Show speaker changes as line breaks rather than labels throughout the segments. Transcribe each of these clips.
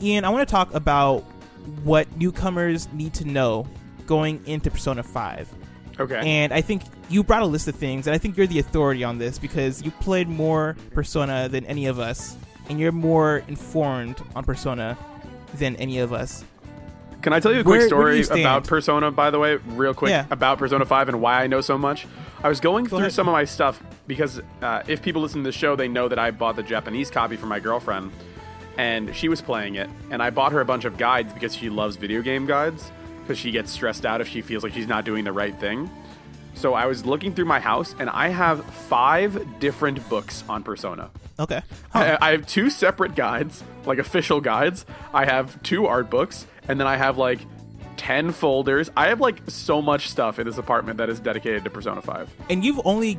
Ian, I want to talk about what newcomers need to know going into Persona 5.
Okay.
And I think you brought a list of things, and I think you're the authority on this because you played more Persona than any of us, and you're more informed on Persona than any of us.
Can I tell you a quick story about Persona, by the way, real quick, about Persona 5 and why I know so much? I was going through some of my stuff because if people listen to the show, they know that I bought the Japanese copy for my girlfriend, and she was playing it, and I bought her a bunch of guides because she loves video game guides, because she gets stressed out if she feels like she's not doing the right thing. So I was looking through my house, and I have 5 different books on Persona.
Okay.
I have 2 separate guides, like official guides. I have 2 art books, and then I have like 10 folders. I have like so much stuff in this apartment that is dedicated to Persona 5.
And you've only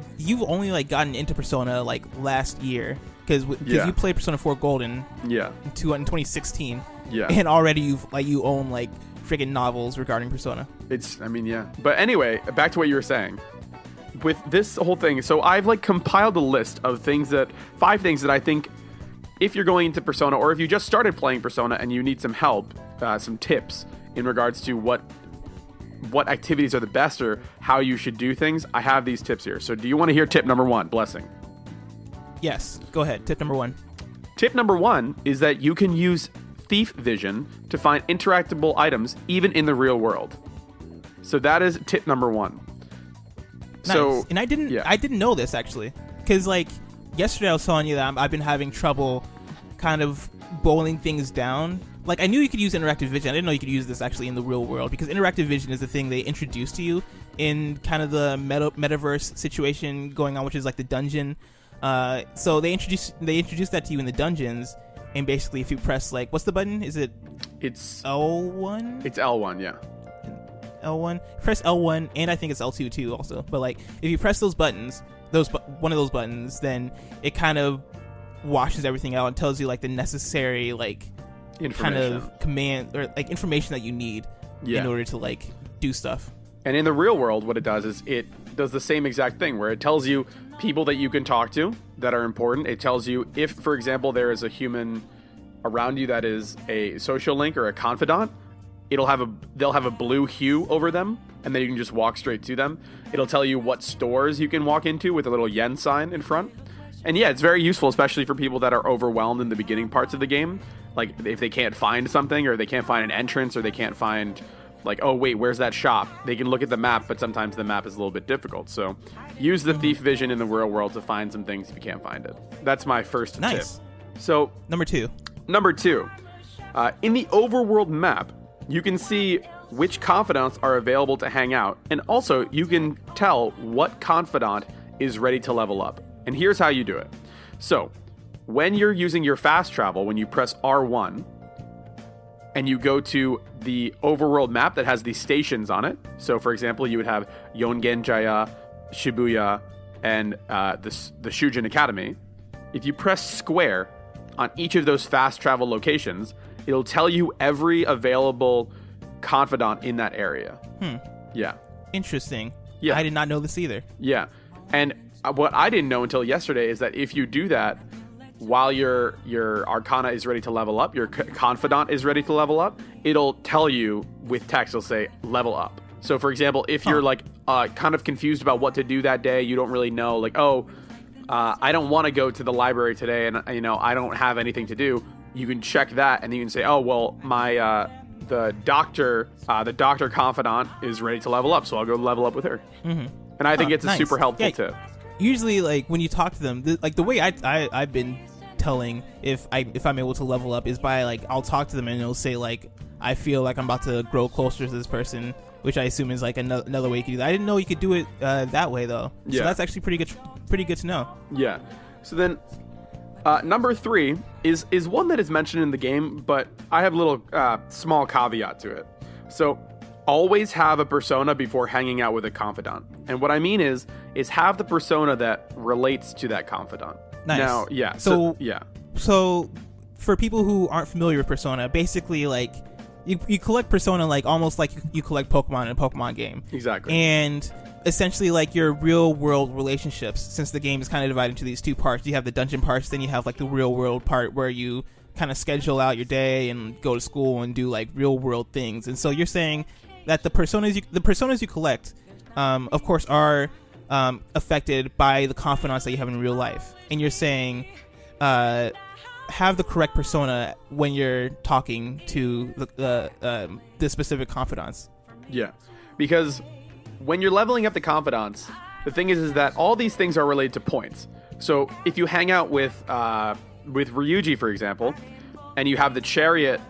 like gotten into Persona like last year because you played Persona 4 Golden in 2016.
Yeah.
And already you own like friggin' novels regarding Persona.
But anyway, back to what you were saying. With this whole thing, so I've like compiled a list of 5 things that I think if you're going into Persona, or if you just started playing Persona and you need some help, some tips in regards to what activities are the best or how you should do things, I have these tips here. So do you want to hear tip number 1, Blessing?
Yes, go ahead. Tip number 1.
Tip number 1 is that you can use thief vision to find interactable items even in the real world. So that is tip number 1.
Nice. So, and I didn't know this actually, because like yesterday I was telling you that I've been having trouble kind of boiling things down. Like I knew you could use interactive vision. I didn't know you could use this actually in the real world, because interactive vision is the thing they introduced to you in kind of the metaverse situation going on, which is like the dungeon. So they introduced that to you in the dungeons, and basically if you press like, what's the button? It's L1?
It's L1, yeah.
L1, press L1, and I think it's L2 too also. But like if you press those buttons, one of those buttons, then it kind of washes everything out and tells you like the necessary like kind of command or like information that you need in order to like do stuff.
And in the real world, what it does is it does the same exact thing where it tells you people that you can talk to that are important. It tells you if, for example, there is a human around you that is a social link or a confidant, they'll have a blue hue over them, and then you can just walk straight to them. It'll tell you what stores you can walk into with a little yen sign in front. And yeah, it's very useful, especially for people that are overwhelmed in the beginning parts of the game. Like if they can't find something, or they can't find an entrance, or they can't find like, oh wait, where's that shop? They can look at the map, but sometimes the map is a little bit difficult. So use the thief vision in the real world to find some things if you can't find it. That's my first tip. So
Number two,
in the overworld map, you can see which confidants are available to hang out, and also you can tell what confidant is ready to level up. And here's how you do it. So when you're using your fast travel, when you press R1 and you go to the overworld map that has these stations on it. So for example, you would have Yongenjaya, Shibuya, and the Shujin Academy. If you press square on each of those fast travel locations, it'll tell you every available confidant in that area. Yeah.
Interesting.
Yeah.
I did not know this either.
Yeah. And what I didn't know until yesterday is that if you do that while your Arcana is ready to level up, your confidant is ready to level up, it'll tell you with text, it'll say level up. So for example, if you're like kind of confused about what to do that day, you don't really know, like, I don't want to go to the library today, and I don't have anything to do. You can check that, and you can say, oh well, my the doctor confidant is ready to level up, so I'll go level up with her. Mm-hmm. And I think it's a super helpful tip.
Usually, like when you talk to them, the way I've been telling if I'm able to level up is by like I'll talk to them and it'll say like I feel like I'm about to grow closer to this person, which I assume is like another way you could do that. I didn't know you could do it that way though. So that's actually pretty good to know. Yeah.
So then number 3 is one that is mentioned in the game, but I have a little small caveat to it. So always have a persona before hanging out with a confidant. And what I mean is have the persona that relates to that confidant.
Nice.
Now, yeah.
So for people who aren't familiar with Persona, basically like you collect Persona like almost like you collect Pokemon in a Pokemon game.
Exactly.
And essentially like your real world relationships, since the game is kind of divided into these 2 parts. You have the dungeon parts, then you have like the real world part where you kind of schedule out your day and go to school and do like real world things. And so you're saying that the personas you collect, of course, are affected by the confidants that you have in real life. And you're saying have the correct persona when you're talking to the specific confidants.
Yeah, because when you're leveling up the confidants, the thing is that all these things are related to points. So if you hang out with Ryuji, for example, and you have the chariot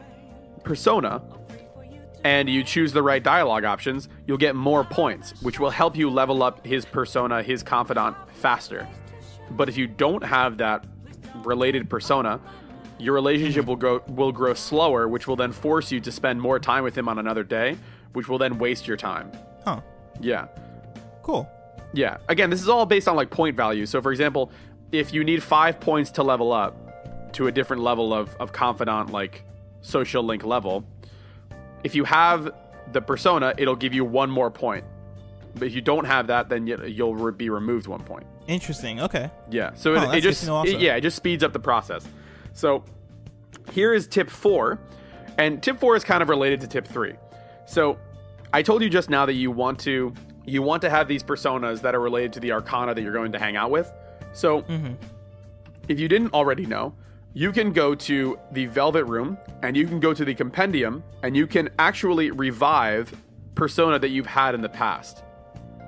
persona, and you choose the right dialogue options, you'll get more points, which will help you level up his persona, his confidant, faster. But if you don't have that related persona, your relationship will grow slower, which will then force you to spend more time with him on another day, which will then waste your time.
Huh.
Yeah.
Cool.
Yeah. Again, this is all based on like point value. So for example, if you need 5 points to level up to a different level of confidant, like social link level, if you have the persona, it'll give you 1 more point. But if you don't have that, then you'll be removed 1 point.
Interesting. Okay.
Yeah. So it just speeds up the process. So here is tip 4, and tip 4 is kind of related to tip 3. So I told you just now that you want to have these personas that are related to the arcana that you're going to hang out with. So if you didn't already know, you can go to the Velvet Room and you can go to the Compendium and you can actually revive persona that you've had in the past.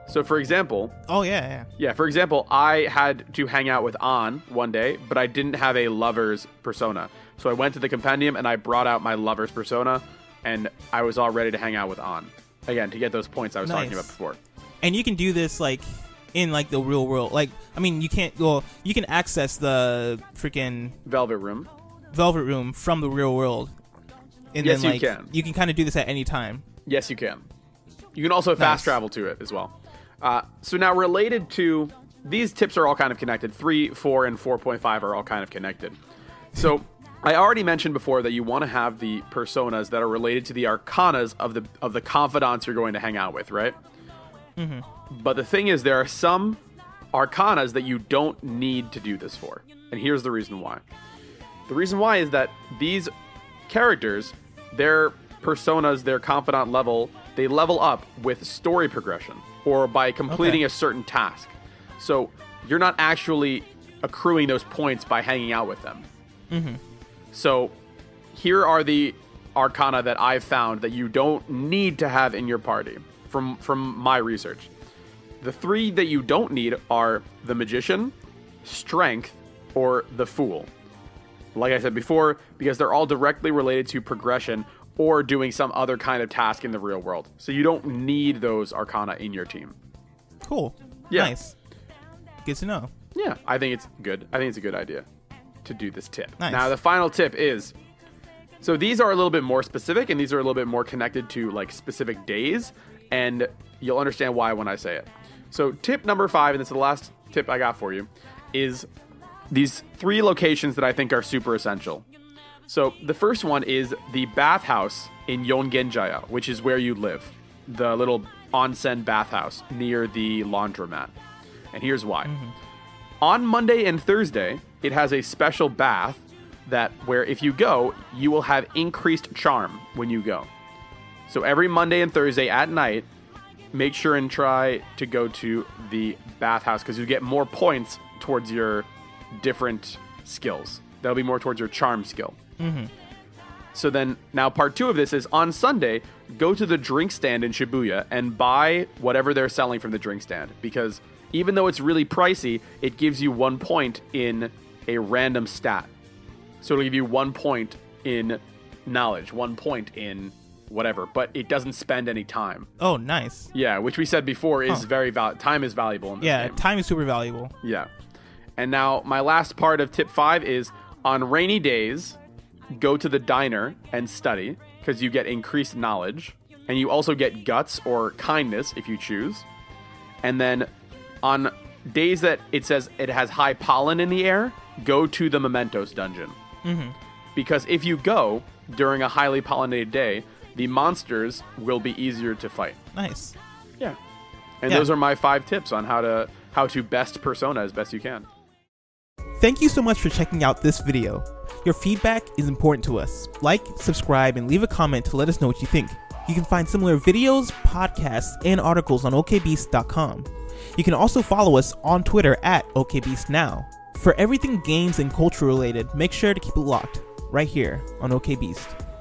So for example...
Oh, yeah.
Yeah, for example, I had to hang out with An one day, but I didn't have a lover's persona. So I went to the Compendium and I brought out my lover's persona, and I was all ready to hang out with An. Again, to get those points I was talking about before.
And you can do this, like, in, like, the real world. Like, I mean, you can access the freaking...
Velvet Room
from the real world. And
yes,
then, like,
you can.
You can kind of do this at any time.
Yes, you can. You can also fast travel to it as well. So now related to... These tips are all kind of connected. 3, 4, and 4.5 are all kind of connected. So I already mentioned before that you want to have the personas that are related to the arcanas of the confidants you're going to hang out with, right? Mm-hmm. But the thing is, there are some arcanas that you don't need to do this for. And here's the reason why. The reason why is that these characters, their personas, their confidant level, they level up with story progression or by completing a certain task. So you're not actually accruing those points by hanging out with them. Mm-hmm. So here are the arcana that I've found that you don't need to have in your party from my research. The 3 that you don't need are the Magician, Strength, or the Fool. Like I said before, because they're all directly related to progression or doing some other kind of task in the real world. So you don't need those arcana in your team.
Cool.
Yeah.
Nice. Good to know.
Yeah, I think it's good. I think it's a good idea to do this tip.
Nice.
Now, the final tip is... So these are a little bit more specific, and these are a little bit more connected to like specific days, and you'll understand why when I say it. So tip number 5, and it's the last tip I got for you, is these 3 locations that I think are super essential. So the first one is the bathhouse in Yongenjaya, which is where you live. The little onsen bathhouse near the laundromat. And here's why. Mm-hmm. On Monday and Thursday, it has a special bath where if you go, you will have increased charm when you go. So every Monday and Thursday at night, make sure and try to go to the bathhouse because you get more points towards your different skills. That'll be more towards your charm skill. Mm-hmm. So then, now part 2 of this is on Sunday, go to the drink stand in Shibuya and buy whatever they're selling from the drink stand. Because even though it's really pricey, it gives you 1 point in a random stat. So it'll give you 1 point in knowledge, 1 point in whatever, but it doesn't spend any time.
Oh, nice.
Yeah, which we said before is very time is valuable in this game.
Time is super valuable.
Yeah. And now my last part of tip 5 is on rainy days, go to the diner and study because you get increased knowledge, and you also get guts or kindness if you choose. And then on days that it says it has high pollen in the air, go to the Mementos dungeon. Mm-hmm. Because if you go during a highly pollinated day, the monsters will be easier to fight.
Nice.
Yeah. And those are my 5 tips on how to best persona as best you can.
Thank you so much for checking out this video. Your feedback is important to us. Like, subscribe, and leave a comment to let us know what you think. You can find similar videos, podcasts, and articles on okbeast.com. You can also follow us on Twitter at okbeastnow. For everything games and culture related, make sure to keep it locked right here on OKBeast.